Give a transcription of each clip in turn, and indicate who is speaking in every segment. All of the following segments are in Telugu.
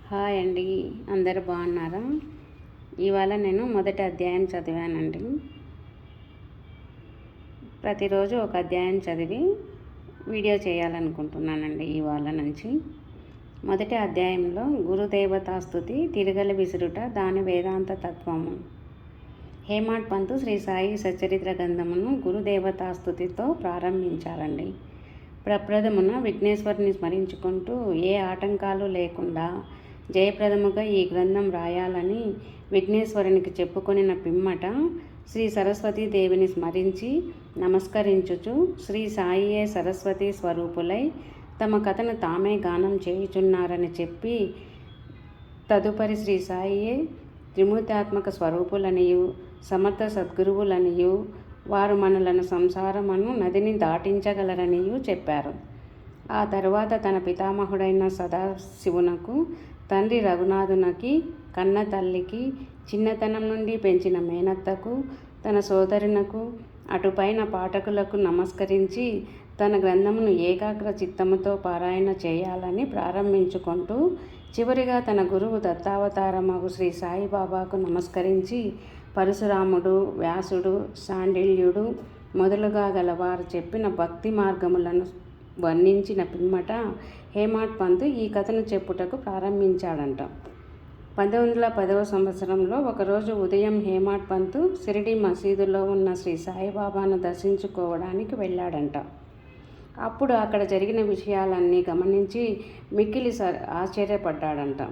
Speaker 1: హాయ్ అండి, అందరు బాగున్నారా? ఇవాళ నేను మొదటి అధ్యాయం చదివానండి. ప్రతిరోజు ఒక అధ్యాయం చదివి వీడియో చేయాలనుకుంటున్నానండి ఇవాళ నుంచి. మొదటి అధ్యాయంలో గురుదేవతాస్తుతి, తిరగలి విసురుట, దాని వేదాంత తత్వము. హేమాడ్ పంతు శ్రీ సాయి సచ్చరిత్ర గ్రంథమును గురుదేవతాస్తుతితో ప్రారంభించారండి. ప్రప్రథమున విఘ్నేశ్వరుని స్మరించుకుంటూ ఏ ఆటంకాలు లేకుండా జయప్రదముగా ఈ గ్రంథం రాయాలని విఘ్నేశ్వరునికి చెప్పుకొనిన పిమ్మట శ్రీ సరస్వతీదేవిని స్మరించి నమస్కరించుచు శ్రీ సాయియే సరస్వతీ స్వరూపులై తమ కథను తామే గానం చేయుచున్నారని చెప్పి, తదుపరి శ్రీ సాయియే త్రిమూర్తాత్మక స్వరూపులనియు సమర్థ సద్గురువులనియు వారు మనలను సంసారమును నదిని దాటించగలరనియు చెప్పారు. ఆ తరువాత తన పితామహుడైన సదాశివునకు, తండ్రి రఘునాథునకి, కన్న తల్లికి, చిన్నతనం నుండి పెంచిన మేనత్తకు, తన సోదరునకు, అటుపైన పాఠకులకు నమస్కరించి తన గ్రంథమును ఏకాగ్ర చిత్తముతో పారాయణ చేయాలని ప్రారంభించుకుంటూ, చివరిగా తన గురువు దత్తావతారమగు శ్రీ సాయిబాబాకు నమస్కరించి పరశురాముడు, వ్యాసుడు, శాండిల్యుడు మొదలుగా గలవారు చెప్పిన భక్తి మార్గములను వర్ణించిన పిమ్మట హేమాడ్ పంతు ఈ కథను చెప్పుటకు ప్రారంభించాడంట. 1910వ సంవత్సరంలో ఒకరోజు ఉదయం హేమాడ్ పంతు షిరిడి మసీదులో ఉన్న శ్రీ సాయిబాబాను దర్శించుకోవడానికి వెళ్ళాడంట. అప్పుడు అక్కడ జరిగిన విషయాలన్నీ గమనించి మిక్కిలి ఆశ్చర్యపడ్డాడంట.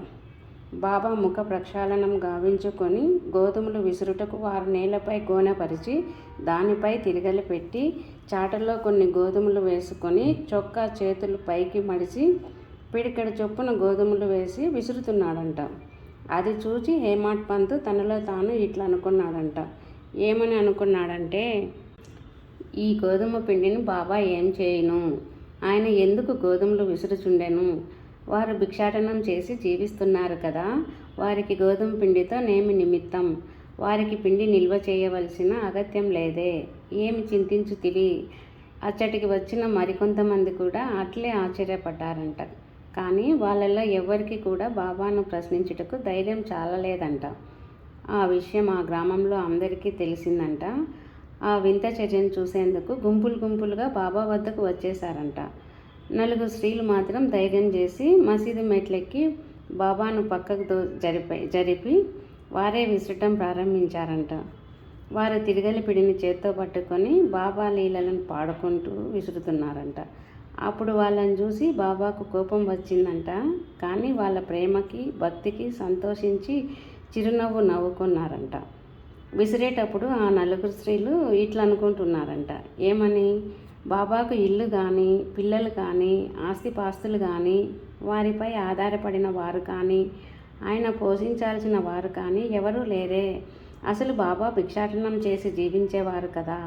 Speaker 1: బాబా ముఖ ప్రక్షాళనం గావించుకొని గోధుమలు విసురుటకు వారు నేలపై గోనెపరిచి దానిపై తిరగలి పెట్టి చాటలో కొన్ని గోధుమలు వేసుకొని చొక్కా చేతులు పైకి మడిచి పిడికెడు చొప్పున గోధుమలు వేసి విసురుతున్నాడంట. అది చూచి హేమాడ్ పంతు తనలో తాను ఇట్లా అనుకున్నాడంట. ఏమని అనుకున్నాడంటే, ఈ గోధుమ పిండిని బాబా ఏం చేయును? ఆయన ఎందుకు గోధుమలు విసురుచుండెను? వారు భిక్షాటనం చేసి జీవిస్తున్నారు కదా, వారికి గోధుమ పిండితో నేమి నిమిత్తం? వారికి పిండి నిల్వ చేయవలసిన అగత్యం లేదే? ఏమి చింతించుతివి? అచ్చటికి వచ్చిన మరికొంతమంది కూడా అట్లే ఆశ్చర్యపడ్డారంట. కానీ వాళ్ళల్లో ఎవ్వరికి కూడా బాబాను ప్రశ్నించుటకు ధైర్యం చాలలేదంట. ఆ విషయం ఆ గ్రామంలో అందరికీ తెలిసిందంట. ఆ వింత చర్యను చూసేందుకు గుంపులు గుంపులుగా బాబా వద్దకు వచ్చేశారంట. 4 స్త్రీలు మాత్రం ధైర్యం చేసి మసీదు మెట్లెక్కి బాబాను పక్కకు జరిపి వారే విసరటం ప్రారంభించారంట. వారు తిరగలి పిడిని చేత్తో పట్టుకొని బాబా లీలలను పాడుకుంటూ విసురుతున్నారంట. అప్పుడు వాళ్ళని చూసి బాబాకు కోపం వచ్చిందంట. కానీ వాళ్ళ ప్రేమకి, భక్తికి సంతోషించి చిరునవ్వు నవ్వుకున్నారంట. విసిరేటప్పుడు ఆ 4 స్త్రీలు ఇట్లా అనుకుంటున్నారంట. ఏమని? బాబాకు ఇల్లు కానీ, పిల్లలు కానీ, ఆస్తిపాస్తులు కానీ, వారిపై ఆధారపడిన వారు కానీ, ఆయన పోషించాల్సిన వారు కానీ ఎవరూ లేరే. అసలు బాబా భిక్షాటనం చేసి జీవించేవారు కదా,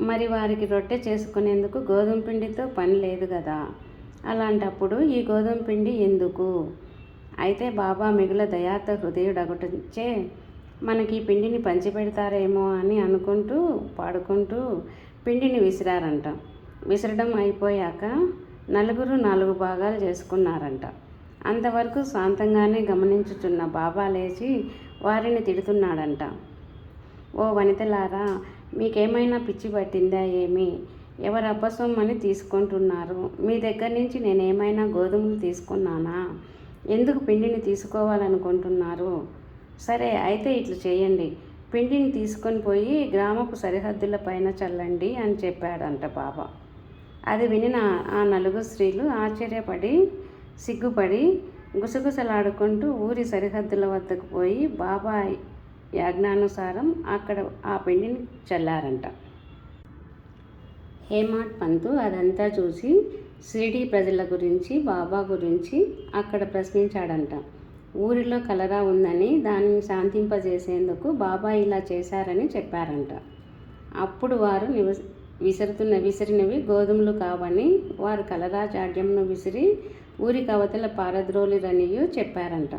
Speaker 1: మరి వారికి రొట్టె చేసుకునేందుకు గోధుమ పిండితో పని లేదు కదా. అలాంటప్పుడు ఈ గోధుమ పిండి ఎందుకు? అయితే బాబా మిగుల దయార్థ హృదయుడగుటచే మనకి పిండిని పంచిపెడతారేమో అని అనుకుంటూ పాడుకుంటూ పిండిని విసిరారంట. విసరడం అయిపోయాక 4 భాగాలు చేసుకున్నారంట. అంతవరకు శాంతంగానే గమనించుచున్న బాబా లేచి వారిని తిడుతున్నాడంట. ఓ వనితలారా, మీకేమైనా పిచ్చి పట్టిందా ఏమి? ఎవరు అప్పసొమ్మని తీసుకుంటున్నారు? మీ దగ్గర నుంచి నేనేమైనా గోధుమలు తీసుకున్నానా? ఎందుకు పిండిని తీసుకోవాలనుకుంటున్నారు? సరే, అయితే ఇట్లు చేయండి, పిండిని తీసుకొని పోయి గ్రామపు సరిహద్దుల పైన చల్లండి అని చెప్పాడంట బాబా. అది వినిన ఆ 4 స్త్రీలు ఆశ్చర్యపడి, సిగ్గుపడి గుసగుసలాడుకుంటూ ఊరి సరిహద్దుల వద్దకు పోయి బాబా యాజ్ఞానుసారం అక్కడ ఆ పిండిని చల్లారంట. హేమాడ్ పంతు అదంతా చూసి షిరిడీ ప్రజల గురించి, బాబా గురించి అక్కడ ప్రశ్నించాడంట. ఊరిలో కలరా ఉందని దానిని శాంతింపజేసేందుకు బాబా ఇలా చేశారని చెప్పారంట. అప్పుడు వారు విసిరినవి గోధుమలు కావని, వారు కలరా జాడ్యంను విసిరి ఊరి కవతల పారద్రోలిరనియు చెప్పారంట.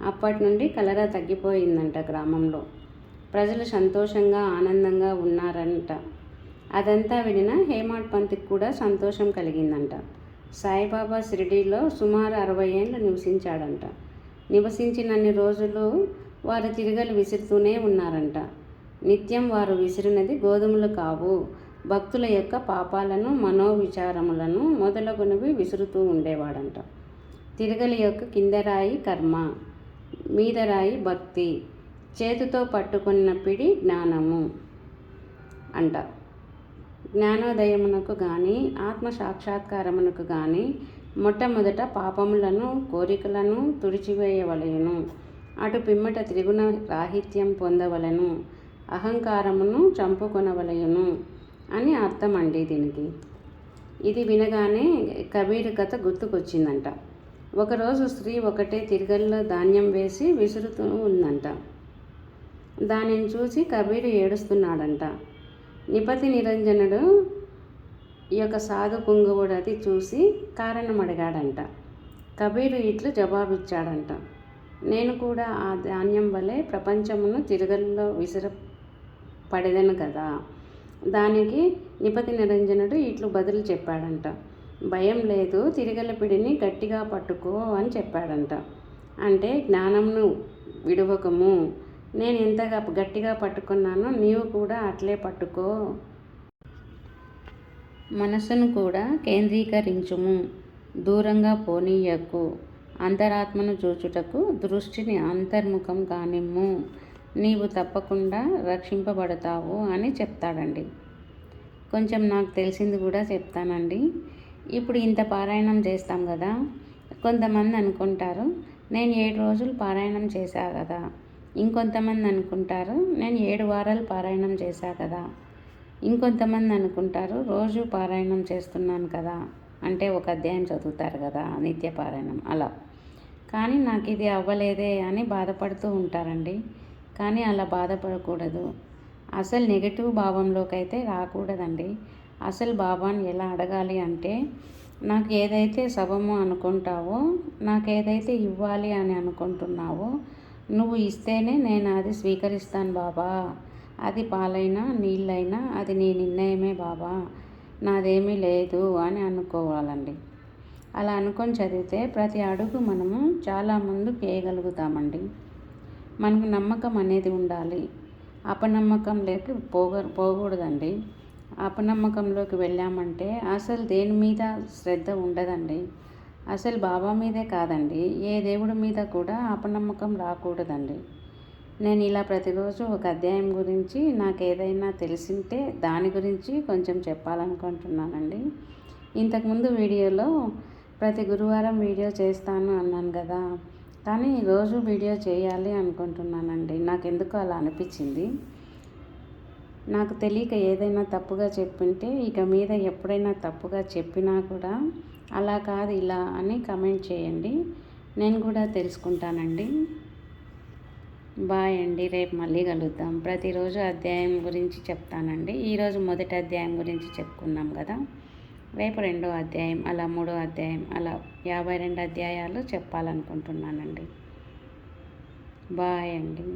Speaker 1: అప్పటి నుండి కలరా తగ్గిపోయిందంట. గ్రామంలో ప్రజలు సంతోషంగా, ఆనందంగా ఉన్నారంట. అదంతా వినిన హేమాడ్ పంతుకి కూడా సంతోషం కలిగిందంట. సాయిబాబా షిరిడీలో సుమారు 60 ఏళ్ళు నివసించాడంట. నివసించినన్ని రోజులు వారు తిరగలి విసురుతూనే ఉన్నారంట. నిత్యం వారు విసిరినది గోధుమలు కావు, భక్తుల యొక్క పాపాలను, మనోవిచారములను మొదలగునవి విసురుతూ ఉండేవాడంట. తిరగలి యొక్క కింద రాయి కర్మ, మీద రాయి భక్తి, చేతితో పట్టుకున్న పిడి జ్ఞానము అంట. జ్ఞానోదయమునకు కానీ ఆత్మ సాక్షాత్కారమునకు కానీ మొట్టమొదట పాపములను, కోరికలను తుడిచివేయవలెను. అటు పిమ్మట త్రిగుణ రాహిత్యం పొందవలెను, అహంకారమును చంపుకొనవలెను అని అర్థం అండి దీనికి. ఇది వినగానే కబీర్ కథ గుర్తుకొచ్చిందంట. ఒకరోజు స్త్రీ ఒకటే తిరగల్లో ధాన్యం వేసి విసురుతూ ఉందంట. దానిని చూసి కబీరు ఏడుస్తున్నాడంట. నిపతి నిరంజనుడు ఈ యొక్క సాధు పుంగవుడు అది చూసి కారణం అడిగాడంట. కబీరు ఇట్లు జవాబిచ్చాడంట. నేను కూడా ఆ ధాన్యం వలె ప్రపంచమును తిరగల్లో విసిరపడేదను కదా. దానికి నిపతి నిరంజనుడు ఇట్లు బదులు చెప్పాడంట. భయం లేదు, తిరగల పిడిని గట్టిగా పట్టుకో అని చెప్పాడంట. అంటే జ్ఞానమును విడువకము, నేను ఎంతగా గట్టిగా పట్టుకున్నానో నీవు కూడా అట్లే పట్టుకో. మనస్సును కూడా కేంద్రీకరించుము, దూరంగా పోనీయకు. అంతరాత్మను చూచుటకు దృష్టిని అంతర్ముఖం కానిమ్ము, నీవు తప్పకుండా రక్షింపబడతావు అని చెప్తాడండి. కొంచెం నాకు తెలిసింది కూడా చెప్తానండి. ఇప్పుడు ఇంత పారాయణం చేస్తాం కదా, కొంతమంది అనుకుంటారు నేను 7 రోజులు పారాయణం చేశా కదా. ఇంకొంతమంది అనుకుంటారు నేను 7 వారాలు పారాయణం చేశా కదా. ఇంకొంతమంది అనుకుంటారు రోజు పారాయణం చేస్తున్నాను కదా, అంటే ఒక అధ్యాయం చదువుతారు కదా నిత్య పారాయణం అలా. కానీ నాకు ఇది అవ్వలేదే అని బాధపడుతూ ఉంటారండి. కానీ అలా బాధపడకూడదు. అసలు నెగిటివ్ భావంలోకి అయితే రాకూడదండి. అసలు బాబాని ఎలా అడగాలి అంటే, నాకు ఏదైతే శవము అనుకుంటావో, నాకు ఏదైతే ఇవ్వాలి అని అనుకుంటున్నావో నువ్వు ఇస్తేనే నేను అది స్వీకరిస్తాను బాబా. అది పాలైనా నీళ్ళైనా అది నీ నిర్ణయమే బాబా, నాదేమీ లేదు అని అనుకోవాలండి. అలా అనుకొని చదివితే ప్రతి అడుగు మనము చాలా ముందుకు వేయగలుగుతామండి. మనకు నమ్మకం అనేది ఉండాలి. అపనమ్మకం లేక పోకూడదండి. అపనమ్మకంలోకి వెళ్ళామంటే అసలు దేని మీద శ్రద్ధ ఉండదండి. అసలు బాబా మీదే కాదండి, ఏ దేవుడి మీద కూడా అపనమ్మకం రాకూడదండి. నేను ఇలా ప్రతిరోజు ఒక అధ్యాయం గురించి నాకు ఏదైనా తెలిసింటే దాని గురించి కొంచెం చెప్పాలనుకుంటున్నానండి. ఇంతకుముందు వీడియోలో ప్రతి గురువారం వీడియో చేస్తాను అన్నాను కదా, కానీ రోజు వీడియో చేయాలి అనుకుంటున్నానండి. నాకు ఎందుకు అలా అనిపించింది. నాకు తెలియక ఏదైనా తప్పుగా చెప్పింటే ఇక మీద ఎప్పుడైనా తప్పుగా చెప్పినా కూడా అలా కాదు ఇలా అని కమెంట్ చేయండి, నేను కూడా తెలుసుకుంటానండి. బాయ్ అండి, రేపు మళ్ళీ కలుద్దాం. ప్రతిరోజు అధ్యాయం గురించి చెప్తానండి. ఈరోజు మొదటి అధ్యాయం గురించి చెప్పుకున్నాం కదా, రేపు 2వ అధ్యాయం, అలా 3వ అధ్యాయం, అలా 52 అధ్యాయాలు చెప్పాలనుకుంటున్నానండి. బాయ్ అండి.